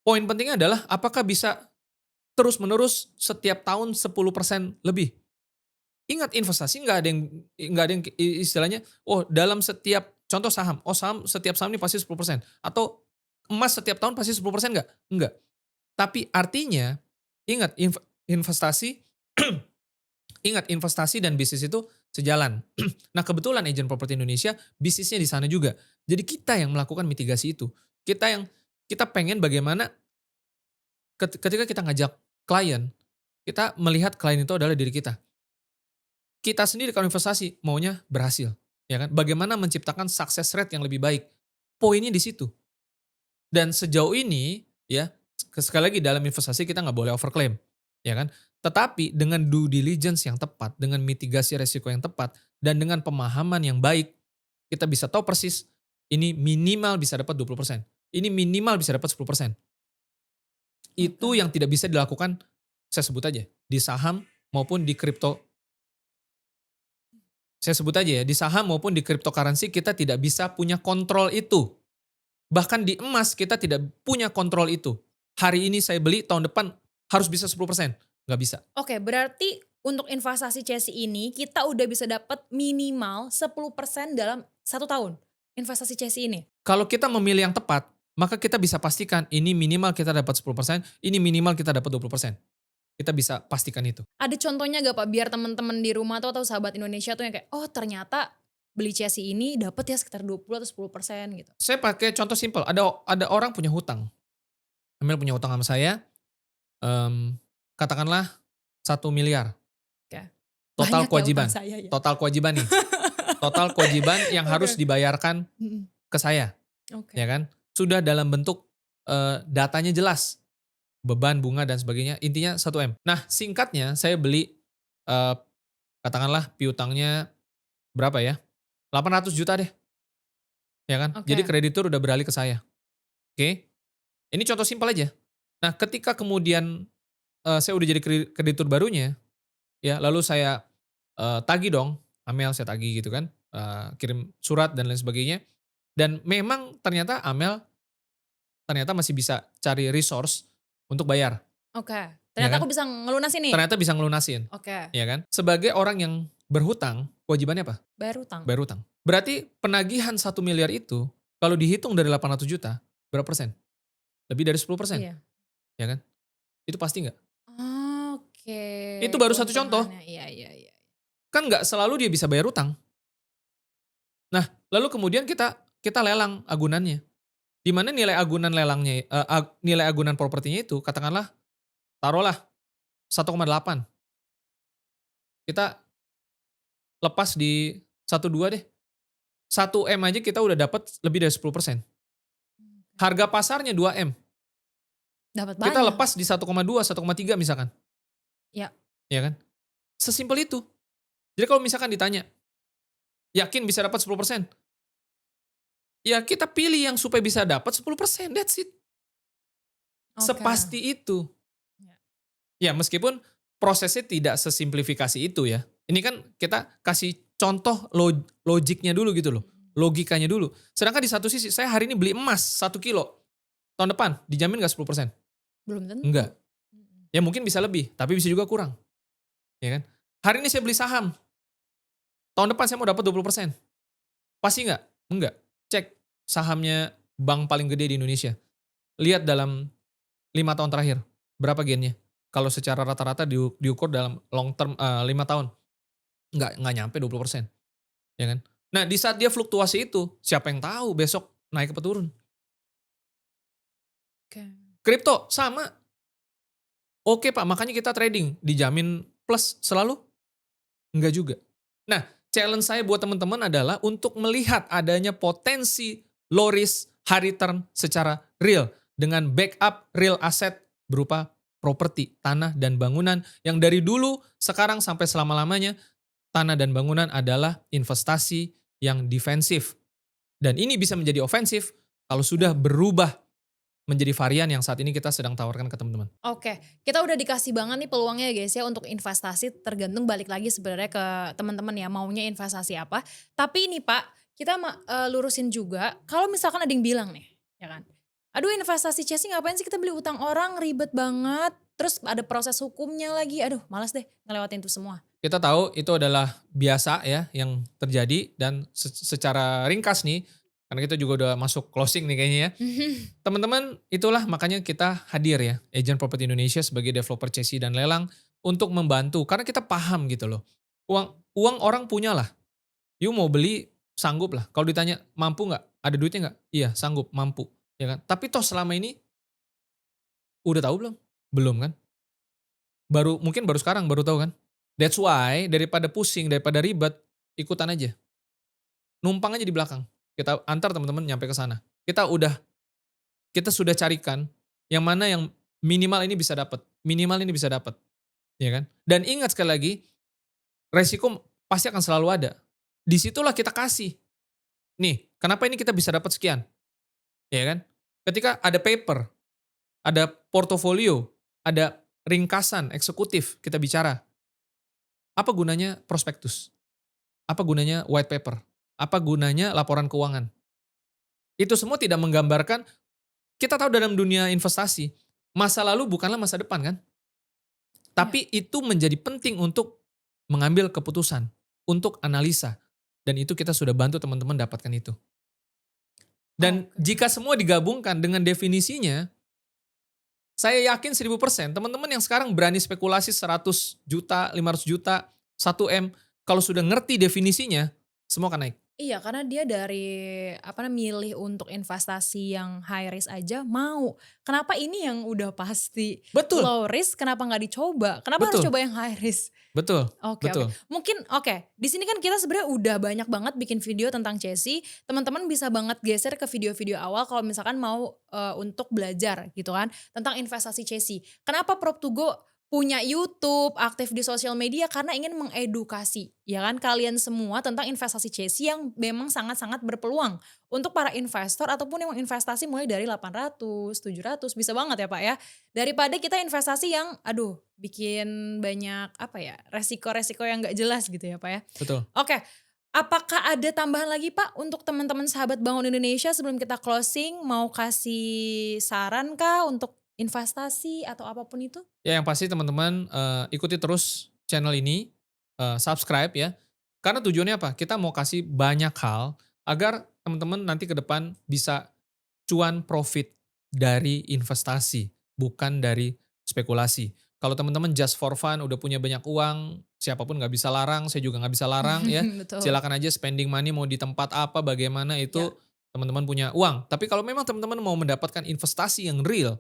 poin pentingnya adalah apakah bisa terus-menerus setiap tahun 10% lebih? Ingat investasi nggak ada yang istilahnya, oh dalam setiap contoh saham, oh setiap saham ini pasti 10% atau emas setiap tahun pasti 10% nggak? Enggak. Tapi artinya ingat investasi ingat investasi dan bisnis itu sejalan. Nah kebetulan Agent Properti Indonesia bisnisnya di sana juga. Jadi kita yang melakukan mitigasi itu. Kita pengen bagaimana ketika kita ngajak klien, kita melihat klien itu adalah diri kita. Kita sendiri kalau investasi maunya berhasil, ya kan? Bagaimana menciptakan success rate yang lebih baik. Poinnya di situ. Dan sejauh ini ya, sekali lagi dalam investasi kita nggak boleh overclaim, ya kan? Tetapi dengan due diligence yang tepat, dengan mitigasi resiko yang tepat, dan dengan pemahaman yang baik, kita bisa tahu persis ini minimal bisa dapat 20%, ini minimal bisa dapat 10%. Itu Oke. yang tidak bisa dilakukan, saya sebut aja, di saham maupun di kripto. Saya sebut aja ya, di saham maupun di cryptocurrency kita tidak bisa punya kontrol itu. Bahkan di emas kita tidak punya kontrol itu. Hari ini saya beli, tahun depan harus bisa 10%. Nggak bisa. Oke, berarti untuk investasi Chelsea ini kita udah bisa dapat minimal 10% dalam 1 tahun, investasi Chelsea ini? Kalau kita memilih yang tepat, maka kita bisa pastikan ini minimal kita dapat 10%, ini minimal kita dapat 20%. Kita bisa pastikan itu. Ada contohnya gak Pak, biar teman-teman di rumah tuh atau sahabat Indonesia tuh yang kayak, "Oh ternyata beli Chelsea ini dapat ya sekitar 20 atau 10% gitu." Saya pakai contoh simpel, ada orang punya hutang. Ambil punya hutang sama saya, katakanlah 1 miliar Oke. total Banyak ya utang kewajiban. saya ya? Total kewajiban nih, total kewajiban yang harus Oke. dibayarkan Mhm. ke saya, ya Oke. kan. Sudah dalam bentuk, datanya jelas, beban, bunga, dan sebagainya, intinya 1 M. Nah singkatnya saya beli, eee, katakanlah piutangnya berapa ya, 800 juta deh, ya kan. Jadi Oke. kreditur udah beralih ke saya, oke. Ini contoh simpel aja. Nah ketika kemudian, saya udah jadi kreditur barunya, ya lalu saya, tagih dong, Amel saya tagih gitu kan, kirim surat dan lain sebagainya, dan memang ternyata Amel ternyata masih bisa cari resource untuk bayar, Oke. ya Ternyata kan. aku bisa ngelunasin nih? Ternyata bisa ngelunasin, Oke. ya kan. Sebagai orang yang berhutang, kewajibannya apa? Bayar utang? Bayar hutang. Berarti penagihan 1 miliar itu, kalau dihitung dari 800 juta, berapa persen? Lebih dari 10%, Iya. ya kan. Itu pasti nggak? Oke, Itu baru satu contoh. keuntungannya, iya iya iya. Kan nggak selalu dia bisa bayar hutang. Nah, lalu kemudian kita kita lelang agunannya. Di mana nilai agunan lelangnya, nilai agunan propertinya itu katakanlah taruhlah 1,8, kita lepas di 1,2 deh. 1 M aja kita udah dapat lebih dari 10%. Harga pasarnya 2 M. Dapat Kita banyak. lepas di 1,2, 1,3 misalkan. Ya. Ya kan? Sesimpel itu. Jadi kalau misalkan ditanya, yakin bisa dapat 10%? Ya kita pilih yang supaya bisa dapat 10%, that's it. Oke. Sepasti itu. Ya. Ya meskipun prosesnya tidak sesimplifikasi itu ya. Ini kan kita kasih contoh logiknya dulu gitu loh. Logikanya dulu. Sedangkan di satu sisi, saya hari ini beli emas 1 kilo. Tahun depan dijamin nggak 10%? Belum tentu. Enggak. Ya mungkin bisa lebih, tapi bisa juga kurang. Ya kan? Hari ini saya beli saham. Tahun depan saya mau dapat 20%. Pasti nggak? Enggak. Cek sahamnya bank paling gede di Indonesia. Lihat dalam 5 tahun terakhir, berapa gennya? Kalau secara rata-rata diukur dalam long term 5 tahun, nggak nyampe 20%, ya kan. Nah di saat dia fluktuasi itu, siapa yang tahu besok naik apa turun. Oke. Kripto sama, oke Pak makanya kita trading, dijamin plus selalu? Enggak juga. Nah challenge saya buat teman-teman adalah untuk melihat adanya potensi low risk high return secara real, dengan backup real asset berupa properti, tanah dan bangunan yang dari dulu sekarang sampai selama-lamanya tanah dan bangunan adalah investasi yang defensif. Dan ini bisa menjadi ofensif kalau sudah berubah menjadi varian yang saat ini kita sedang tawarkan ke teman-teman. Oke, kita udah dikasih banget nih peluangnya ya guys ya untuk investasi, tergantung balik lagi sebenarnya ke teman-teman ya maunya investasi apa. Tapi ini Pak, kita lurusin juga kalau misalkan ada yang bilang nih, ya kan. Aduh investasi Chessy ngapain sih kita beli utang orang ribet banget. Terus ada proses hukumnya lagi. Aduh, malas deh ngelewatin itu semua. Kita tahu itu adalah biasa ya yang terjadi dan secara ringkas nih, karena kita juga udah masuk closing nih kayaknya ya. Teman-teman, itulah makanya kita hadir ya, Agent Property Indonesia sebagai developer Chessy dan lelang untuk membantu. Karena kita paham gitu loh. Uang orang punya lah. You mau beli, sanggup lah. Kalau ditanya, mampu nggak? Ada duitnya nggak? Iya, sanggup, mampu. Ya kan? Tapi toh selama ini, udah tahu belum? Belum kan? Mungkin baru sekarang, baru tahu kan? That's why, daripada pusing, daripada ribet, ikutan aja. Numpang aja di belakang. Kita antar teman-teman nyampe ke sana. Kita sudah carikan yang mana yang minimal ini bisa dapat, minimal ini bisa dapat, ya kan? Dan ingat sekali lagi, resiko pasti akan selalu ada. Disitulah kita kasih. Nih, kenapa ini kita bisa dapat sekian? Ya kan? Ketika ada paper, ada portofolio, ada ringkasan eksekutif kita bicara. Apa gunanya prospektus? Apa gunanya white paper? Apa gunanya laporan keuangan? Itu semua tidak menggambarkan, kita tahu dalam dunia investasi, masa lalu bukanlah masa depan kan? Iya. Tapi itu menjadi penting untuk mengambil keputusan, untuk analisa. Dan itu kita sudah bantu teman-teman dapatkan itu. Dan Oke. jika semua digabungkan dengan definisinya, saya yakin 1000% teman-teman yang sekarang berani spekulasi 100 juta, 500 juta, 1 M, kalau sudah ngerti definisinya, semua akan naik. Iya, karena dia dari milih untuk investasi yang high risk aja mau. Kenapa ini yang udah pasti Betul, low risk kenapa nggak dicoba? Kenapa harus betul, coba yang high risk? betul, Oke, oke. betul. Mungkin oke, di sini kan kita sebenarnya udah banyak banget bikin video tentang Chessy. Teman-teman bisa banget geser ke video-video awal kalau misalkan mau untuk belajar gitu kan tentang investasi Chessy. Kenapa Prop2Go punya YouTube, aktif di sosial media karena ingin mengedukasi ya kan kalian semua tentang investasi Chessy yang memang sangat-sangat berpeluang untuk para investor ataupun yang investasi mulai dari 800, 700 bisa banget ya Pak ya. Daripada kita investasi yang aduh bikin banyak resiko-resiko yang nggak jelas gitu ya Pak ya. Betul. Oke, apakah ada tambahan lagi Pak untuk teman-teman sahabat Bangun Indonesia sebelum kita closing mau kasih saran kah untuk investasi atau apapun itu? Ya yang pasti teman-teman ikuti terus channel ini, subscribe ya. Karena tujuannya apa? Kita mau kasih banyak hal agar teman-teman nanti ke depan bisa cuan profit dari investasi, bukan dari spekulasi. Kalau teman-teman just for fun, udah punya banyak uang, siapapun nggak bisa larang, saya juga nggak bisa larang ya. Betul. Silakan aja spending money mau di tempat apa, bagaimana itu Ya. teman-teman punya uang. Tapi kalau memang teman-teman mau mendapatkan investasi yang real,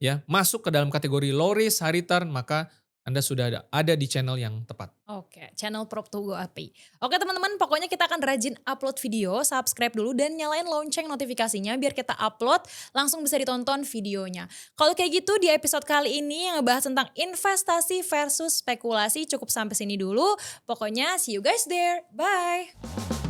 ya masuk ke dalam kategori low risk high return, maka Anda sudah ada di channel yang tepat. Oke, channel Prop to Go API. Oke teman-teman, pokoknya kita akan rajin upload video, subscribe dulu dan nyalain lonceng notifikasinya biar kita upload langsung bisa ditonton videonya. Kalau kayak gitu di episode kali ini yang ngebahas tentang investasi versus spekulasi cukup sampai sini dulu. Pokoknya see you guys there. Bye.